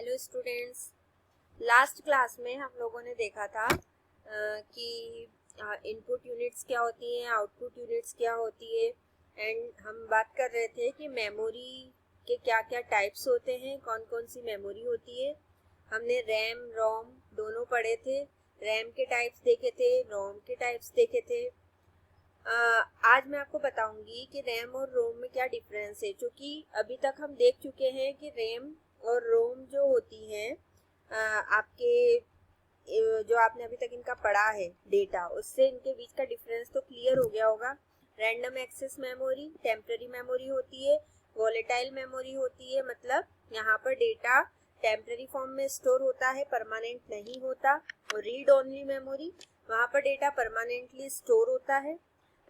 Hello students. Last class में हम लोगों ने देखा था कि इनपुट यूनिट्स क्या होती हैं, आउटपुट यूनिट्स क्या होती है, एंड हम बात कर रहे थे कि मेमोरी के क्या क्या टाइप्स होते हैं, कौन कौन सी मेमोरी होती है। हमने रैम रोम दोनों पढ़े थे, रैम के टाइप्स देखे थे, रोम के टाइप्स देखे थे। आज मैं आपको बताऊंगी कि रैम और रोम में क्या डिफरेंस है, क्योंकि अभी तक हम देख चुके हैं कि रैम और रोम जो होती हैं आपके जो आपने अभी तक इनका पढ़ा है डेटा, उससे इनके बीच का डिफरेंस तो क्लियर हो गया होगा। Random access memory temporary memory होती है, वॉलेटाइल मेमोरी होती है, मतलब यहाँ पर डेटा टेम्पररी फॉर्म में स्टोर होता है, परमानेंट नहीं होता। और रीड ओनली मेमोरी, वहाँ पर डेटा परमानेंटली स्टोर होता है।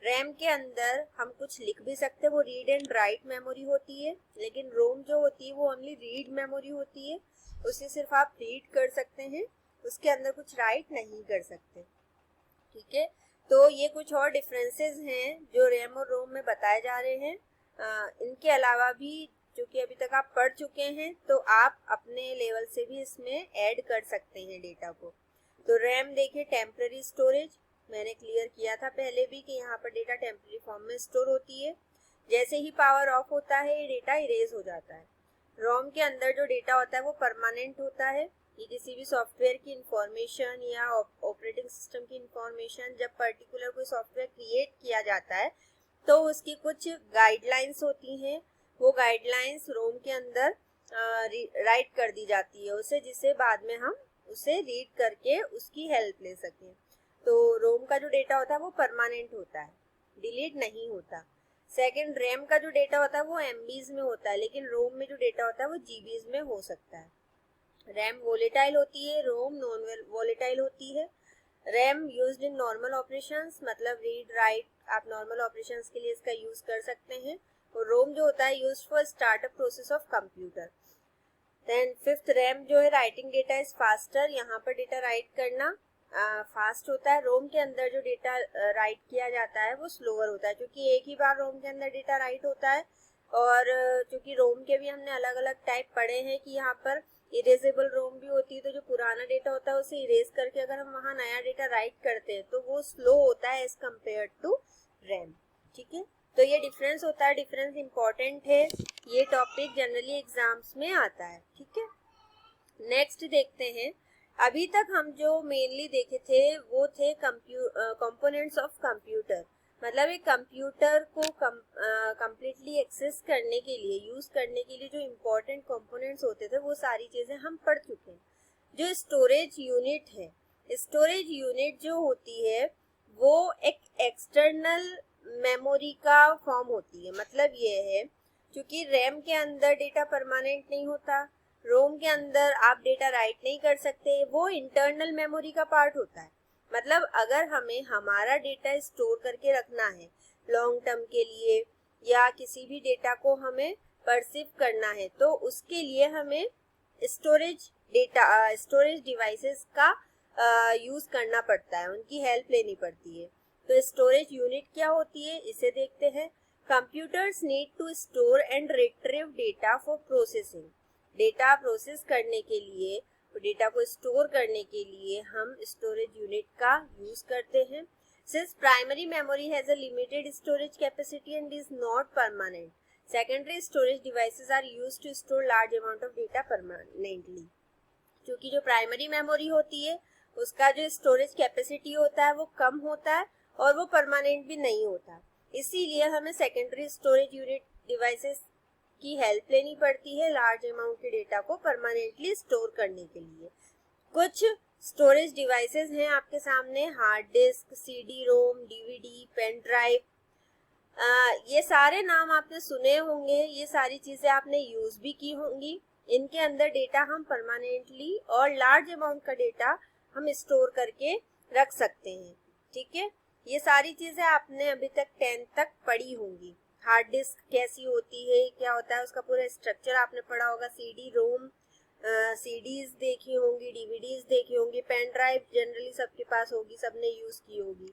रैम के अंदर हम कुछ लिख भी सकते हैं, वो रीड एंड राइट मेमोरी होती है, लेकिन रोम जो होती है वो ओनली रीड मेमोरी होती है, उसे सिर्फ आप रीड कर सकते हैं, उसके अंदर कुछ राइट नहीं कर सकते। ठीक है, तो ये कुछ और डिफरेंसेस हैं जो रैम और रोम में बताए जा रहे हैं। इनके अलावा भी जो कि अभी तक आप पढ़ चुके हैं, तो आप अपने लेवल से भी इसमें ऐड कर सकते हैं डेटा को। तो रैम देखिए, टेम्पररी स्टोरेज, मैंने क्लियर किया था पहले भी कि यहाँ पर डेटा टेम्पररी फॉर्म में स्टोर होती है। जैसे ही पावर ऑफ होता है ये डेटा इरेज हो जाता है। रोम के अंदर जो डेटा होता है वो परमानेंट होता है। ये किसी भी सॉफ्टवेयर की इंफॉर्मेशन या ऑपरेटिंग सिस्टम की इंफॉर्मेशन, जब पर्टिकुलर कोई सॉफ्टवेयर क्रिएट किया जाता है तो उसकी कुछ गाइडलाइंस होती हैं, वो गाइडलाइंस रोम के अंदर राइट कर दी जाती है उसे, जिससे बाद में हम उसे रीड करके उसकी हेल्प ले सकें। तो रोम का जो डेटा होता है वो परमानेंट होता है, डिलीट नहीं होता। सेकंड, रैम का जो डेटा होता है वो एमबीज में होता है, लेकिन रोम में जो डेटा होता है वो जीबीज में हो सकता है। रैम वोलेटाइल होती है, रोम नॉन वोलेटाइल होती है। RAM used in normal operations, मतलब रीड राइट आप नॉर्मल ऑपरेशंस के लिए इसका यूज कर सकते हैं। और रोम जो होता है used for startup process of computer. Then fifth, RAM जो है राइटिंग डेटा इज फास्टर, यहाँ पर डेटा राइट करना फास्ट होता है। रोम के अंदर जो डेटा राइट किया जाता है वो स्लोअर होता है, क्योंकि एक ही बार रोम के अंदर डेटा राइट होता है। और क्योंकि रोम के भी हमने अलग अलग टाइप पढ़े हैं कि यहाँ पर इरेजेबल रोम भी होती है, तो जो पुराना डेटा होता है उसे इरेज करके अगर हम वहाँ नया डेटा राइट करते हैं तो वो स्लो होता है एज कम्पेयर टू रैम। ठीक है, तो ये डिफरेंस होता है, डिफरेंस इंपॉर्टेंट है, ये टॉपिक जनरली एग्जाम्स में आता है। ठीक है, नेक्स्ट देखते हैं। अभी तक हम जो मेनली देखे थे वो थे कंपोनेंट्स ऑफ कंप्यूटर, मतलब एक कंप्यूटर को कंप्लीटली एक्सेस करने के लिए, यूज करने के लिए जो इम्पोर्टेंट कंपोनेंट्स होते थे वो सारी चीजें हम पढ़ चुके हैं। जो स्टोरेज यूनिट है, स्टोरेज यूनिट जो होती है वो एक एक्सटर्नल मेमोरी का फॉर्म होती है। मतलब ये है, क्योंकि रैम के अंदर डेटा परमानेंट नहीं होता, रोम के अंदर आप डेटा राइट नहीं कर सकते, वो इंटरनल मेमोरी का पार्ट होता है। मतलब अगर हमें हमारा डेटा स्टोर करके रखना है लॉन्ग टर्म के लिए, या किसी भी डेटा को हमें परसीव करना है, तो उसके लिए हमें स्टोरेज डिवाइसेस का यूज करना पड़ता है, उनकी हेल्प लेनी पड़ती है। तो स्टोरेज यूनिट क्या होती है इसे देखते हैं। Computers need to store and retrieve data for processing, data process करने के लिए, डेटा को स्टोर करने के लिए हम स्टोरेज यूनिट का यूज करते हैं। Since primary memory has a limited storage capacity and is not permanent, secondary storage devices are used to store large amount of data permanently. क्योंकि जो प्राइमरी मेमोरी होती है उसका जो स्टोरेज कैपेसिटी होता है वो कम होता है और वो परमानेंट भी नहीं होता, इसीलिए हमें सेकेंडरी स्टोरेज यूनिट डिवाइसेस की हेल्प लेनी पड़ती है लार्ज अमाउंट के डेटा को परमानेंटली स्टोर करने के लिए। कुछ स्टोरेज डिवाइसेस हैं आपके सामने, hard disk, CD ROM, DVD, pen drive, ये सारे नाम आपने सुने होंगे, ये सारी चीजें आपने यूज भी की होंगी। इनके अंदर डेटा हम परमानेंटली और लार्ज अमाउंट का डेटा हम स्टोर करके रख सकते हैं। ठीक है, ये सारी चीजें आपने अभी तक 10th तक पढ़ी होंगी। हार्ड डिस्क कैसी होती है, क्या होता है, उसका पूरा स्ट्रक्चर आपने पढ़ा होगा। सीडी रोम, सीडीज देखी होंगी, डीवीडीज देखी होंगी, पेन ड्राइव जनरली सबके पास होगी, सबने यूज की होगी।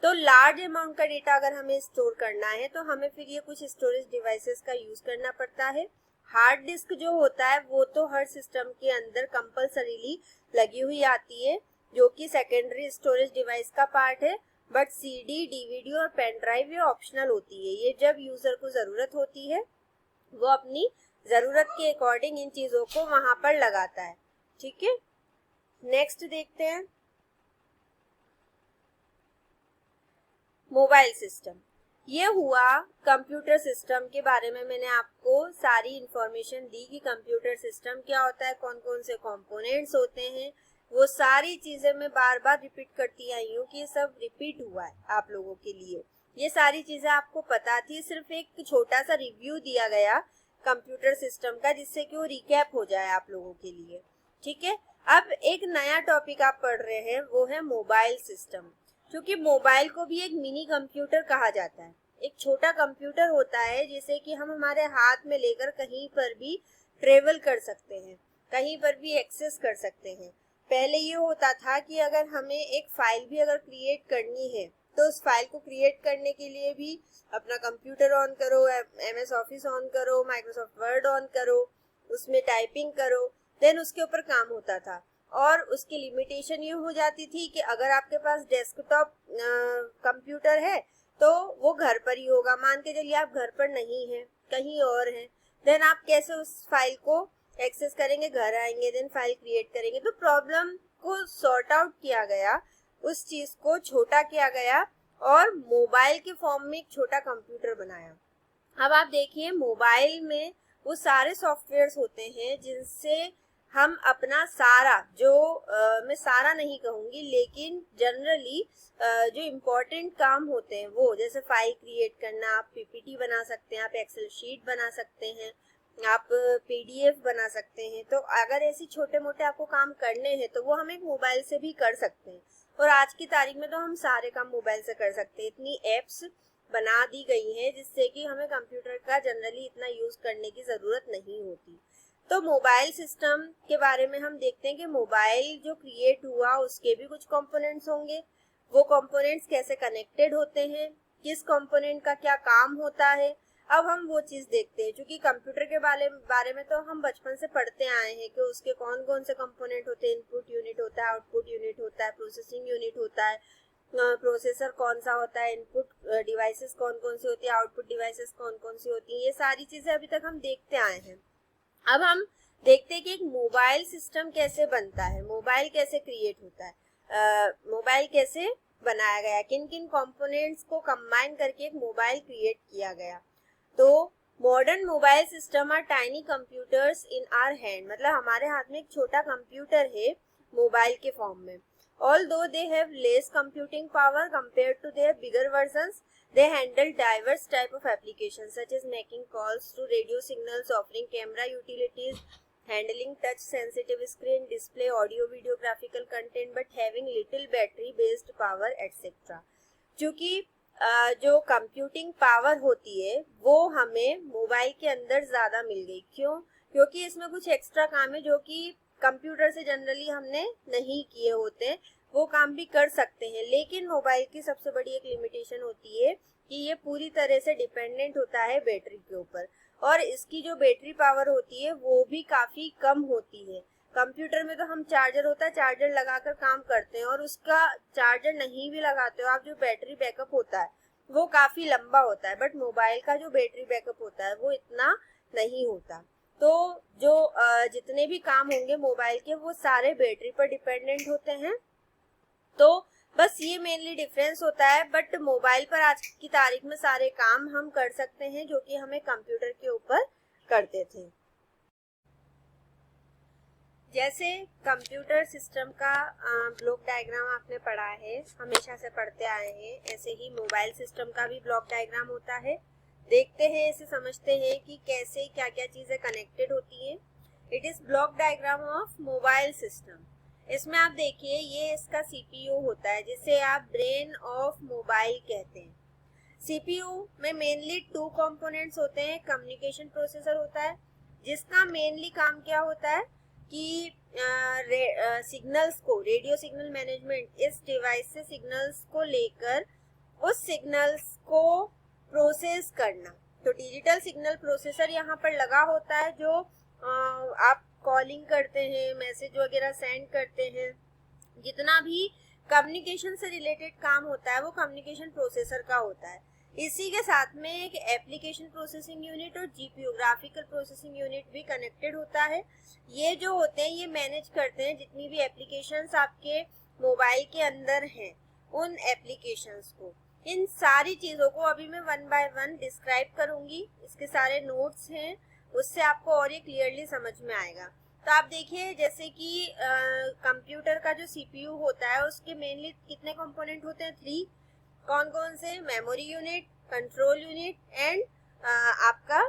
तो लार्ज अमाउंट का डेटा अगर हमें स्टोर करना है तो हमें फिर ये कुछ स्टोरेज डिवाइसेस का यूज करना पड़ता है। हार्ड डिस्क जो होता है वो तो हर सिस्टम के अंदर कंपल्सरीली लगी हुई आती है, जो कि सेकेंडरी स्टोरेज डिवाइस का पार्ट है। बट सीडी, डीवीडी और पेन ड्राइव ये ऑप्शनल होती है। ये जब यूजर को जरूरत होती है वो अपनी जरूरत के अकॉर्डिंग इन चीजों को वहां पर लगाता है। ठीक है, नेक्स्ट देखते हैं मोबाइल सिस्टम। ये हुआ कंप्यूटर सिस्टम के बारे में। मैंने आपको सारी इंफॉर्मेशन दी कि कंप्यूटर सिस्टम क्या होता है, कौन कौन से कंपोनेंट्स होते हैं, वो सारी चीजें मैं बार बार रिपीट करती आई हूँ कि ये सब रिपीट हुआ है आप लोगों के लिए। ये सारी चीजें आपको पता थी, सिर्फ एक छोटा सा रिव्यू दिया गया कंप्यूटर सिस्टम का, जिससे कि वो रिकैप हो जाए आप लोगों के लिए। ठीक है, अब एक नया टॉपिक आप पढ़ रहे हैं, वो है मोबाइल सिस्टम। क्योंकि मोबाइल को भी एक मिनी कंप्यूटर कहा जाता है। एक छोटा कंप्यूटर होता है जिसे कि हम हमारे हाथ में लेकर कहीं पर भी ट्रेवल कर सकते हैं, कहीं पर भी एक्सेस कर सकते हैं। पहले ये होता था कि अगर हमें एक फाइल भी अगर क्रिएट करनी है तो उस फाइल को क्रिएट करने के लिए भी अपना कंप्यूटर ऑन करो, MS ऑफिस ऑन करो, माइक्रोसॉफ्ट वर्ड ऑन करो, उसमें टाइपिंग करो, देन उसके ऊपर काम होता था। और उसकी लिमिटेशन ये हो जाती थी कि अगर आपके पास डेस्कटॉप कंप्यूटर है तो वो घर पर ही होगा। मान के चलिए आप घर पर नहीं हैं, कहीं और हैं, देन आप कैसे उस फाइल को एक्सेस करेंगे? घर आएंगे, देन फाइल क्रिएट करेंगे। तो प्रॉब्लम को सॉर्ट आउट किया गया, उस चीज को छोटा किया गया और मोबाइल के फॉर्म में एक छोटा कंप्यूटर बनाया। अब आप देखिए मोबाइल में वो सारे सॉफ्टवेयर्स होते हैं जिनसे हम अपना सारा मैं सारा नहीं कहूँगी, लेकिन जनरली जो इम्पोर्टेंट काम होते हैं वो, जैसे फाइल क्रिएट करना, आप PPT बना सकते हैं, आप एक्सेल शीट बना सकते हैं, आप PDF बना सकते हैं। तो अगर ऐसी छोटे मोटे आपको काम करने हैं तो वो हम एक मोबाइल से भी कर सकते हैं। और आज की तारीख में तो हम सारे काम मोबाइल से कर सकते हैं। इतनी एप्स बना दी गई हैं जिससे कि हमें कंप्यूटर का जनरली इतना यूज करने की जरूरत नहीं होती। तो मोबाइल सिस्टम के बारे में हम देखते हैं कि मोबाइल जो क्रिएट हुआ उसके भी कुछ कंपोनेंट्स होंगे। वो कंपोनेंट्स कैसे कनेक्टेड होते हैं, किस कंपोनेंट का क्या काम होता है, अब हम वो चीज देखते हैं। क्योंकि कंप्यूटर के बारे में तो हम बचपन से पढ़ते आए हैं कि उसके कौन कौन से कंपोनेंट होते हैं। इनपुट यूनिट होता है, आउटपुट यूनिट होता है, प्रोसेसिंग यूनिट होता है, प्रोसेसर कौन सा होता है, इनपुट डिवाइसेस कौन कौन सी होती है, आउटपुट डिवाइसेस कौन कौन सी होती है। ये सारी चीजें अभी तक हम देखते आए हैं। अब हम देखते हैं कि एक मोबाइल सिस्टम कैसे बनता है, मोबाइल कैसे क्रिएट होता है, मोबाइल कैसे बनाया गया, किन किन कंपोनेंट्स को कंबाइन करके एक मोबाइल क्रिएट किया गया। तो modern mobile system are tiny computers in our hand, मतलब हमारे हाथ में एक छोटा कंप्यूटर है मोबाइल के फॉर्म में। Although they have less computing power compared to their bigger versions, they handle diverse type of applications such as making calls to radio signals, offering camera utilities, handling touch sensitive screen display, audio video graphical content, but having little battery based power etc. क्योंकि जो computing power होती है वो हमें mobile के अंदर ज्यादा मिल गई। क्यों? क्योंकि इसमें कुछ एक्स्ट्रा काम है जो कि कंप्यूटर से जनरली हमने नहीं किए होते, वो काम भी कर सकते हैं। लेकिन मोबाइल की सबसे बड़ी एक लिमिटेशन होती है कि ये पूरी तरह से डिपेंडेंट होता है बैटरी के ऊपर, और इसकी जो बैटरी पावर होती है वो भी काफी कम होती है। कंप्यूटर में तो हम चार्जर होता है, चार्जर लगाकर काम करते हैं, और उसका चार्जर नहीं भी लगाते हो आप, जो बैटरी बैकअप होता है वो काफी लंबा होता है। बट मोबाइल का जो बैटरी बैकअप होता है वो इतना नहीं होता। तो जो जितने भी काम होंगे मोबाइल के वो सारे बैटरी पर डिपेंडेंट होते हैं। तो बस ये मेनली डिफरेंस होता है। बट मोबाइल पर आज की तारीख में सारे काम हम कर सकते हैं जो कि हमें कंप्यूटर के ऊपर करते थे। जैसे कंप्यूटर सिस्टम का ब्लॉक डायग्राम आपने पढ़ा है, हमेशा से पढ़ते आए हैं, ऐसे ही मोबाइल सिस्टम का भी ब्लॉक डायग्राम होता है। देखते हैं, इसे समझते हैं कि कैसे क्या क्या चीजें कनेक्टेड होती हैं। It is block diagram of mobile system. इसमें आप देखिए ये इसका CPU होता है जिसे आप ब्रेन ऑफ मोबाइल कहते हैं। CPU में मेनली 2 कंपोनेंट्स होते हैं। कम्युनिकेशन प्रोसेसर होता है जिसका मेनली काम क्या होता है कि सिग्नल्स को, रेडियो सिग्नल मैनेजमेंट, इस डिवाइस से सिग्नल्स को लेकर उस सिग्नल्स को प्रोसेस करना, तो डिजिटल सिग्नल प्रोसेसर यहाँ पर लगा होता है, जो आप कॉलिंग करते हैं, मैसेज वगैरह सेंड करते हैं, जितना भी कम्युनिकेशन से रिलेटेड काम होता है वो कम्युनिकेशन प्रोसेसर का होता है। इसी के साथ में एक एप्लीकेशन प्रोसेसिंग यूनिट और जीपीयू ग्राफिकल प्रोसेसिंग यूनिट भी कनेक्टेड होता है। ये जो होते हैं ये मैनेज करते हैं जितनी भी एप्लीकेशंस आपके मोबाइल के अंदर हैं उन एप्लीकेशंस को। इन सारी चीज़ों को अभी मैं वन बाय वन डिस्क्राइब करूंगी, इसके सारे नोट्स हैं, उससे आपको और ये क्लियरली समझ में आएगा। तो आप देखिए जैसे कि कंप्यूटर का जो सीपीयू होता है उसके मेनली कितने कंपोनेंट होते हैं, 3। कौन कौन से? Memory unit, control unit and आपका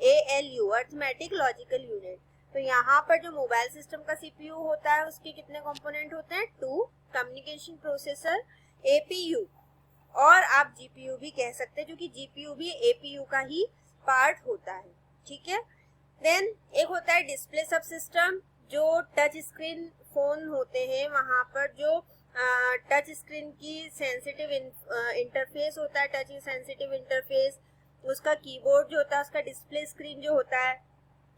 ALU अर्थमेटिक लॉजिकल यूनिट। तो यहाँ पर जो मोबाइल सिस्टम का सीपीयू होता है उसके कितने कंपोनेंट होते हैं, 2। कम्युनिकेशन प्रोसेसर, APU, और आप GPU भी कह सकते हैं क्योंकि GPU भी APU का ही पार्ट होता है, ठीक है। देन एक होता है डिस्प्ले सब सिस्टम, जो टच स्क्रीन फोन होते हैं वहाँ पर जो टच स्क्रीन की सेंसिटिव इंटरफेस होता है, टच सेंसिटिव इंटरफेस, उसका कीबोर्ड जो होता है, उसका डिस्प्ले स्क्रीन जो होता है,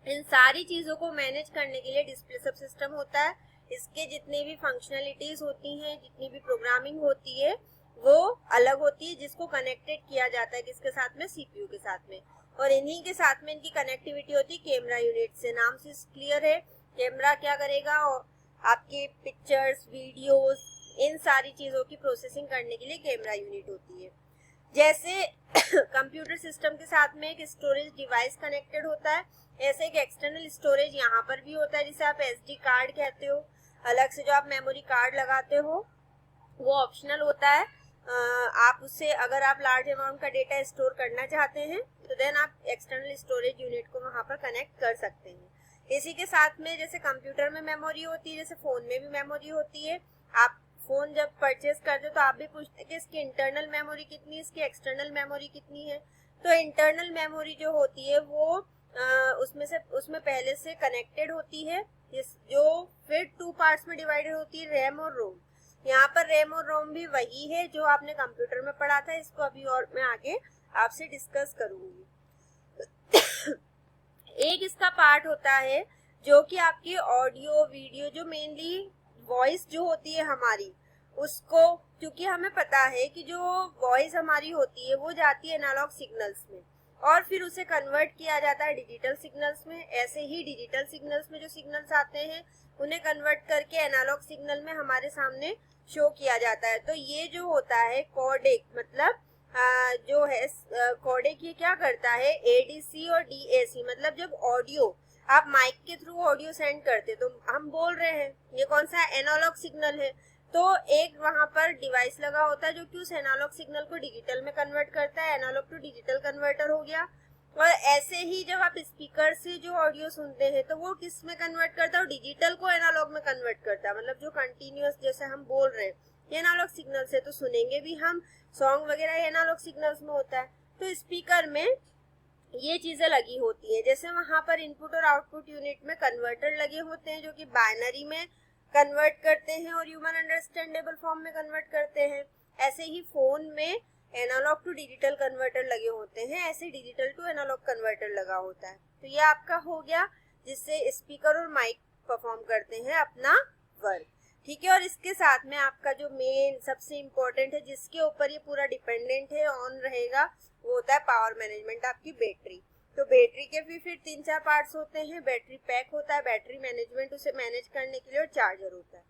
इन सारी चीज़ों को मैनेज करने के लिए डिस्प्ले सब सिस्टम होता है। इसके जितने भी फंक्शनलिटीज होती हैं, जितनी भी प्रोग्रामिंग होती है वो अलग होती है, जिसको कनेक्टेड किया जाता है किसके साथ में, सीपीयू के साथ में। और इन्हीं के साथ में इनकी कनेक्टिविटी होती है कैमरा यूनिट से। नाम से क्लियर है, कैमरा क्या करेगा, आपके पिक्चर्स, वीडियोस, इन सारी चीज़ों की प्रोसेसिंग करने के लिए कैमरा यूनिट होती है। जैसे कंप्यूटर सिस्टम के साथ में एक स्टोरेज डिवाइस कनेक्टेड होता है, ऐसे एक एक्सटर्नल स्टोरेज यहाँ पर भी होता है जिसे आप SD कार्ड कहते हो। अलग से जो आप मेमोरी कार्ड लगाते हो वो ऑप्शनल होता है। आप उससे अगर आप लार्ज अमाउंट का डेटा स्टोर करना चाहते हैं तो देन आप एक्सटर्नल स्टोरेज यूनिट को वहाँ पर कनेक्ट कर सकते हैं। इसी के साथ में जैसे कंप्यूटर में मेमोरी होती है, जैसे फ़ोन में भी मेमोरी होती है। आप फ़ोन जब परचेज करते हो तो आप भी पूछते हैं कि इसकी इंटरनल मेमोरी कितनी है, इसकी एक्सटर्नल मेमोरी कितनी है। तो इंटरनल मेमोरी जो होती है वो उसमें पहले से कनेक्टेड होती है, जो फिर 2 पार्ट्स में डिवाइडेड होती है, रैम और रोम। यहाँ पर रैम और रोम भी वही है जो आपने कंप्यूटर में पढ़ा था, इसको अभी और मैं आगे आपसे डिस्कस करूंगी। एक इसका पार्ट होता है जो कि आपकी ऑडियो वीडियो, जो मेनली वॉइस जो होती है हमारी, उसको, क्योंकि हमें पता है कि जो वॉइस हमारी होती है वो जाती है एनालॉग सिग्नल्स में और फिर उसे कन्वर्ट किया जाता है डिजिटल सिग्नल्स में। ऐसे ही डिजिटल सिग्नल्स में जो सिग्नल्स आते हैं उन्हें कन्वर्ट करके एनालॉग सिग्नल में हमारे सामने शो किया जाता है। तो ये जो होता है कोडेक, मतलब जो है कोडेक, ये क्या करता है, ADC और DAC, मतलब जब ऑडियो आप माइक के थ्रू ऑडियो सेंड करते तो हम बोल रहे हैं ये कौन सा एनालॉग सिग्नल है, तो एक वहां पर डिवाइस लगा होता है जो कि उस एनालॉग सिग्नल को डिजिटल में कन्वर्ट करता है, एनालॉग टू डिजिटल कन्वर्टर हो गया। और ऐसे ही जब आप स्पीकर से जो ऑडियो सुनते हैं तो वो किस में कन्वर्ट करता है, डिजिटल को एनालॉग में कन्वर्ट करता है। मतलब जो कंटिन्यूअस जैसे हम बोल रहे हैं ये एनालॉग सिग्नल से, तो सुनेंगे भी हम सॉन्ग वगैरह एनालॉग सिग्नल्स में होता है। तो स्पीकर में ये चीजें लगी होती है। जैसे वहां पर इनपुट और आउटपुट यूनिट में कन्वर्टर लगे होते हैं जो कि बाइनरी में कन्वर्ट करते हैं और ह्यूमन अंडरस्टैंडेबल फॉर्म में कन्वर्ट करते हैं। ऐसे ही फोन में एनालॉग टू डिजिटल कन्वर्टर लगे होते हैं, ऐसे डिजिटल टू एनालॉग कन्वर्टर लगा होता है। तो ये आपका हो गया जिससे स्पीकर और माइक परफॉर्म करते हैं अपना वर्क, ठीक है। और इसके साथ में आपका जो मेन सबसे इम्पोर्टेंट है, जिसके ऊपर ये पूरा डिपेंडेंट है, ऑन रहेगा, वो होता है पावर मैनेजमेंट, आपकी बैटरी। तो बैटरी के भी फिर 3-4 पार्ट्स होते हैं। बैटरी पैक होता है, बैटरी मैनेजमेंट, उसे मैनेज करने के लिए, और चार्जर होता है।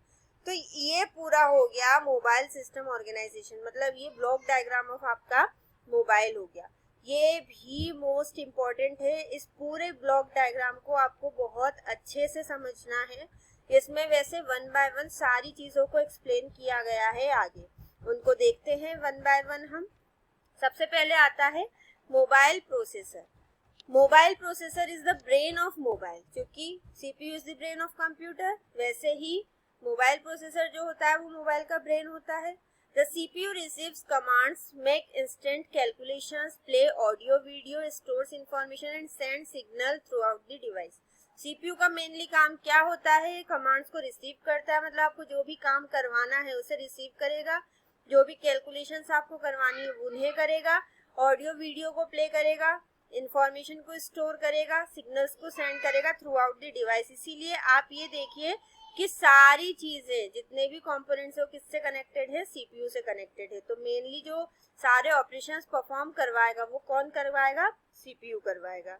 तो ये पूरा हो गया मोबाइल सिस्टम ऑर्गेनाइजेशन, मतलब ये ब्लॉक डायग्राम ऑफ आपका मोबाइल हो गया। ये भी मोस्ट इम्पॉर्टेंट है। इस पूरे ब्लॉक डायग्राम को आपको बहुत अच्छे से समझना है। इसमें वैसे वन बाय वन सारी चीज़ों को एक्सप्लेन किया गया है, आगे उनको देखते हैं वन बाय वन हम। सबसे पहले आता है mobile processor. Mobile processor is the brain of mobile, क्योंकि CPU is the brain of computer, वैसे ही मोबाइल प्रोसेसर जो होता है वो मोबाइल का ब्रेन होता है। The CPU receives commands, make instant calculations, play audio, video, stores information and send signal throughout the device. CPU का मेनली काम क्या होता है, कमांड्स को रिसीव करता है, मतलब आपको जो भी काम करवाना है उसे रिसीव करेगा, जो भी कैलकुलेशंस आपको करवानी है उन्हें करेगा, ऑडियो वीडियो को प्ले करेगा, इंफॉर्मेशन को स्टोर करेगा, सिग्नल्स को सेंड करेगा थ्रू आउट द डिवाइस। इसीलिए आप ये देखिए कि सारी चीजें जितने भी कंपोनेंट्स है वो किससे कनेक्टेड है, सीपीयू से कनेक्टेड है। तो मेनली जो सारे ऑपरेशंस परफॉर्म करवाएगा वो कौन करवाएगा, सीपीयू करवाएगा।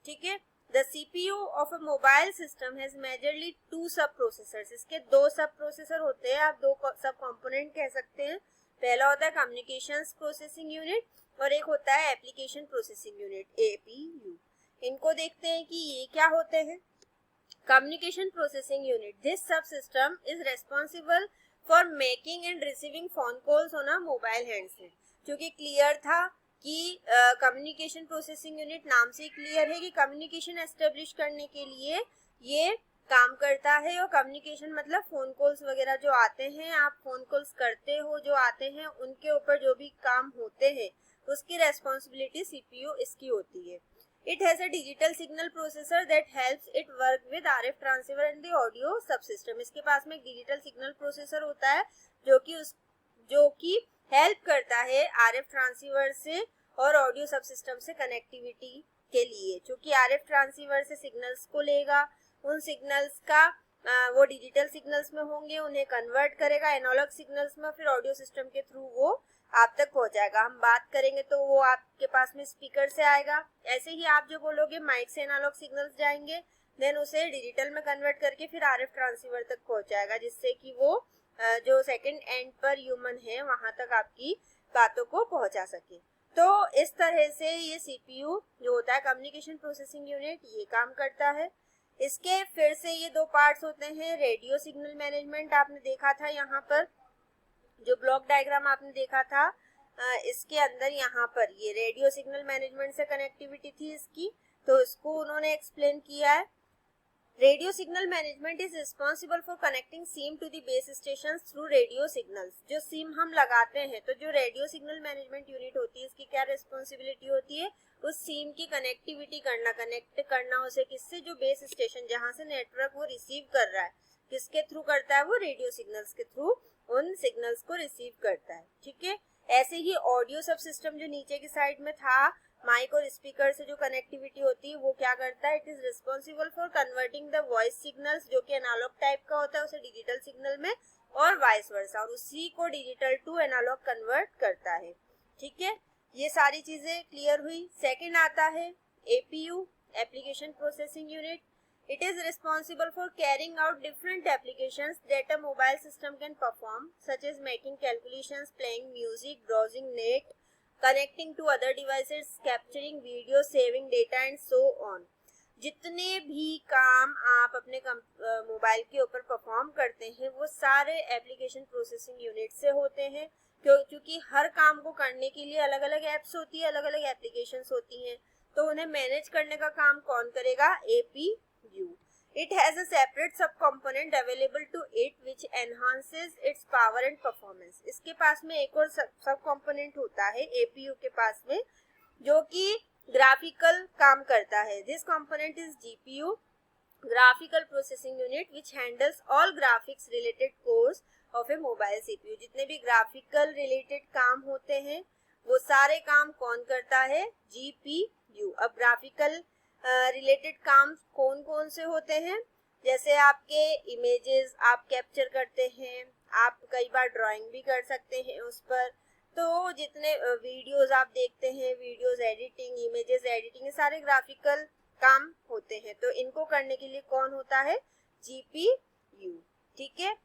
ठीक है। The CPU of a mobile system has majorly 2 सब प्रोसेसर्स। इसके 2 सब प्रोसेसर होते हैं, आप 2 सब कंपोनेंट कह सकते हैं। पहला होता है कम्युनिकेशंस प्रोसेसिंग यूनिट और एक होता है एप्लीकेशन प्रोसेसिंग यूनिट, एपीयू। इनको देखते हैं कि ये क्या होते हैं। कम्युनिकेशन प्रोसेसिंग यूनिट, दिस सब system is responsible for making and receiving phone calls on a mobile handset. क्योंकि क्लियर था कि कम्युनिकेशन प्रोसेसिंग यूनिट नाम से क्लियर है कि कम्युनिकेशन एस्टेब्लिश करने के लिए ये काम करता है। और कम्युनिकेशन मतलब फोन कॉल्स वगैरह जो आते हैं, आप फोन कॉल्स करते हो, जो आते हैं उनके ऊपर जो भी काम होते हैं उसकी रेस्पॉन्सिबिलिटी सीपीयू इसकी होती है। It has a digital signal processor that helps it work with RF transceiver and the audio subsystem। इसके पास में एक डिजिटल सिग्नल प्रोसेसर होता है जो कि हेल्प करता है आरएफ ट्रांसीवर से और ऑडियो सबसिस्टम से कनेक्टिविटी के लिए। क्योंकि आरएफ ट्रांसीवर से सिग्नल्स को लेगा, उन सिग्नल्स का वो डिजिटल सिग्नल्स में होंगे, उन्हें कन्वर्ट करेगा एनालॉग सिग्नल्स में, फिर ऑडियो सिस्टम के थ्रू वो आप तक पहुंचाएगा। हम बात करेंगे तो वो आपके पास में स्पीकर से आएगा। ऐसे ही आप जो बोलोगे माइक से एनालॉग सिग्नल्स जाएंगे, देन उसे डिजिटल में कन्वर्ट करके फिर आरएफ ट्रांसीवर तक पहुंचाएगा, जिससे कि वो जो सेकंड एंड पर ह्यूमन है वहां तक आपकी बातों को पहुंचा सके। तो इस तरह से ये सीपीयू जो होता है कम्युनिकेशन प्रोसेसिंग यूनिट, ये काम करता है। इसके फिर से ये 2 पार्ट्स होते हैं। रेडियो सिग्नल मैनेजमेंट आपने देखा था, यहाँ पर जो ब्लॉक डायग्राम आपने देखा था, इसके अंदर यहाँ पर ये रेडियो सिग्नल मैनेजमेंट से कनेक्टिविटी थी इसकी, तो इसको उन्होंने एक्सप्लेन किया है। Radio signal management is responsible for connecting SIM to the base station through radio signals. जो सिम हम लगाते हैं, तो जो रेडियो सिग्नल मैनेजमेंट यूनिट होती है, इसकी क्या रिस्पॉन्सिबिलिटी होती है, उस सिम की कनेक्टिविटी करना, कनेक्ट करना उसे किससे, जो बेस स्टेशन जहां से नेटवर्क वो रिसीव कर रहा है, किसके थ्रू करता है, वो रेडियो सिग्नल्स के थ्रू उन सिग्नल्स को रिसीव करता है। ठीक है। ऐसे ही ऑडियो सब सिस्टम जो नीचे की साइड में था, माइक और स्पीकर से जो कनेक्टिविटी होती है वो क्या करता है, it is responsible for converting the voice signals, जो कि एनालॉग टाइप का होता है, उसे डिजिटल सिग्नल में, और वाइस वर्सा, और उसी को डिजिटल टू एनालॉग कन्वर्ट करता है। ठीक है। ये सारी चीजें क्लियर हुई। सेकंड आता है APU, application processing unit. It is responsible for carrying out different applications that a mobile system can perform, such as making calculations, playing music, browsing net, connecting to other devices, capturing video, saving data and so on। जितने भी काम आप अपने mobile के ऊपर perform करते हैं वो सारे एप्लीकेशन प्रोसेसिंग यूनिट से होते हैं। क्योंकि हर काम को करने के लिए अलग अलग एप्स होती है, अलग अलग एप्लीकेशंस होती हैं, तो उन्हें मैनेज करने का काम कौन करेगा, APU. It has a separate subcomponent available to it which enhances its power and performance। इसके पास में एक और सब कंपोनेंट होता है एपीयू के पास में, जो कि ग्राफिकल काम करता है। This component is GPU, graphical processing unit, which handles all graphics related course of A mobile CPU. जितने भी ग्राफिकल रिलेटेड काम होते हैं वो सारे काम कौन करता है, जीपीयू। अब ग्राफिकल रिलेटेड काम कौन कौन से होते हैं, जैसे आपके इमेजेस आप कैप्चर करते हैं, आप कई बार ड्राइंग भी कर सकते हैं उस पर, तो जितने वीडियोस आप देखते हैं, वीडियोस एडिटिंग, इमेजेस एडिटिंग, ये सारे ग्राफिकल काम होते हैं। तो इनको करने के लिए कौन होता है, जीपीयू। ठीक है।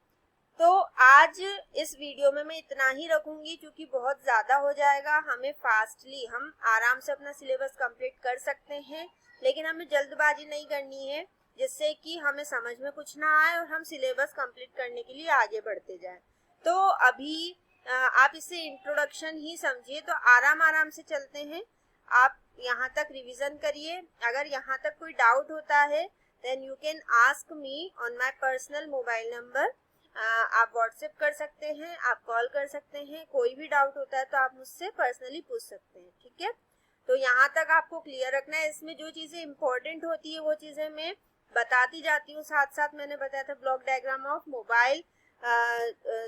तो आज इस वीडियो में मैं इतना ही रखूंगी, क्योंकि बहुत ज़्यादा हो जाएगा। हमें फास्टली, हम आराम से अपना सिलेबस कंप्लीट कर सकते हैं, लेकिन हमें जल्दबाजी नहीं करनी है, जिससे कि हमें समझ में कुछ ना आए और हम सिलेबस कंप्लीट करने के लिए आगे बढ़ते जाएं। तो अभी आप इसे इंट्रोडक्शन ही समझिए, तो आराम से चलते हैं। आप यहाँ तक रिवीजन करिए। अगर यहाँ तक कोई डाउट होता है then you can ask me on my personal mobile number. आप व्हाट्सएप कर सकते हैं, आप कॉल कर सकते हैं, कोई भी डाउट होता है तो आप मुझसे पर्सनली पूछ सकते हैं। ठीक है। तो यहाँ तक आपको क्लियर रखना है। इसमें जो चीज़ें इंपॉर्टेंट होती है वो चीज़ें मैं बताती जाती हूँ। साथ साथ मैंने बताया था block diagram of mobile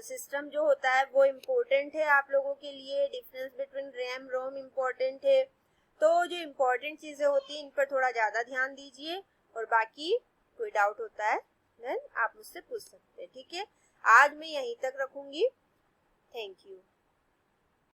system जो होता है वो इम्पोर्टेंट है आप लोगों के लिए। Difference between RAM ROM important है। तो जो इम्पोर्टेंट चीज़ें होती हैं इन पर थोड़ा ज़्यादा ध्यान दीजिए, और बाकी कोई डाउट होता है देन आप मुझसे पूछ सकते हैं, ठीक है। आज मैं यहीं तक रखूँगी। Thank you.